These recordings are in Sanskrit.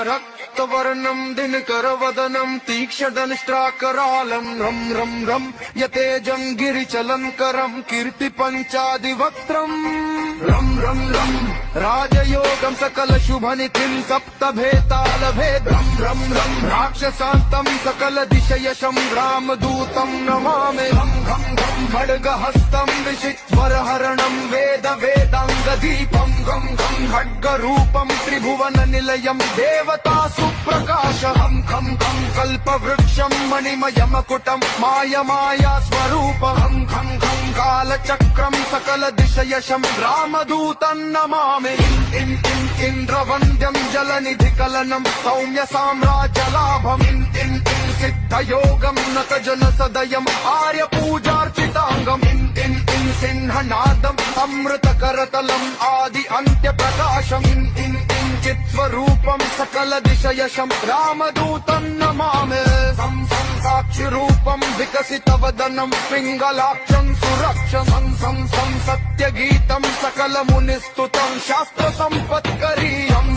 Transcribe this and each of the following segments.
रक्तवर्णं दिनकरवदनं तीक्ष्णदंष्ट्राकरालं रं रं रं यतेजं गिरिचलङ्करं कीर्तिपञ्चादिवक्त्रम् रं रं रं राजयोगं सकलशुभनिधिं सप्तभेतालभेदं रं रं राक्षसान्तं सकलदिशयशं रामदूतं नमामि हं हं हं खड्गहस्तं विचित्वरहरणं वेदाङ्गदीपं गं गं खड्गरूपं त्रिभुवननिलयं देवतासु प्रकाशहं खं खं कल्पवृक्षं मणिमयमकुटं माया स्वरूपहं खं खं कालचक्रं सकलदिशयशं रामदूतं नमामि इन्द्रवन्द्यं जलनिधिकलनं सौम्य साम्राज्यलाभम् सिद्धयोगं नतजनसदयम् आर्यपूजार्चिताङ्गम् सिंहनादम् अमृतकरतलम् आदि अन्त्यप्रकाशम् चित्स्वरूपं सकलदिशयशं रामदूतं नमामि साक्षिरूपं विकसितवदनं पिङ्गलाक्षं सुरक्षं सत्यगीतं सकलमुनिस्तुतं शास्त्रसम्पत्करीयं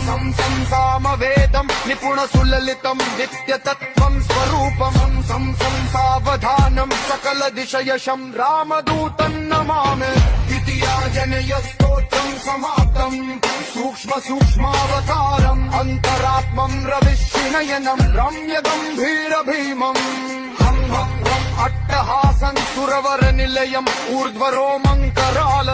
सामवेदं निपुणसुललितं नित्यतत्त्वं स्वरूपं सावधानं सकलदिशयशं रामदूतं नमामि द्वितीयाजनयस्तोत्रं समाप्तं सूक्ष्मावतारम् अन्तरात्मं रविश्रिनयनं रम्यगम्भीरभीमम् अट्टहासं सुरवरनिलयम् ऊर्ध्वरोमङ्कराल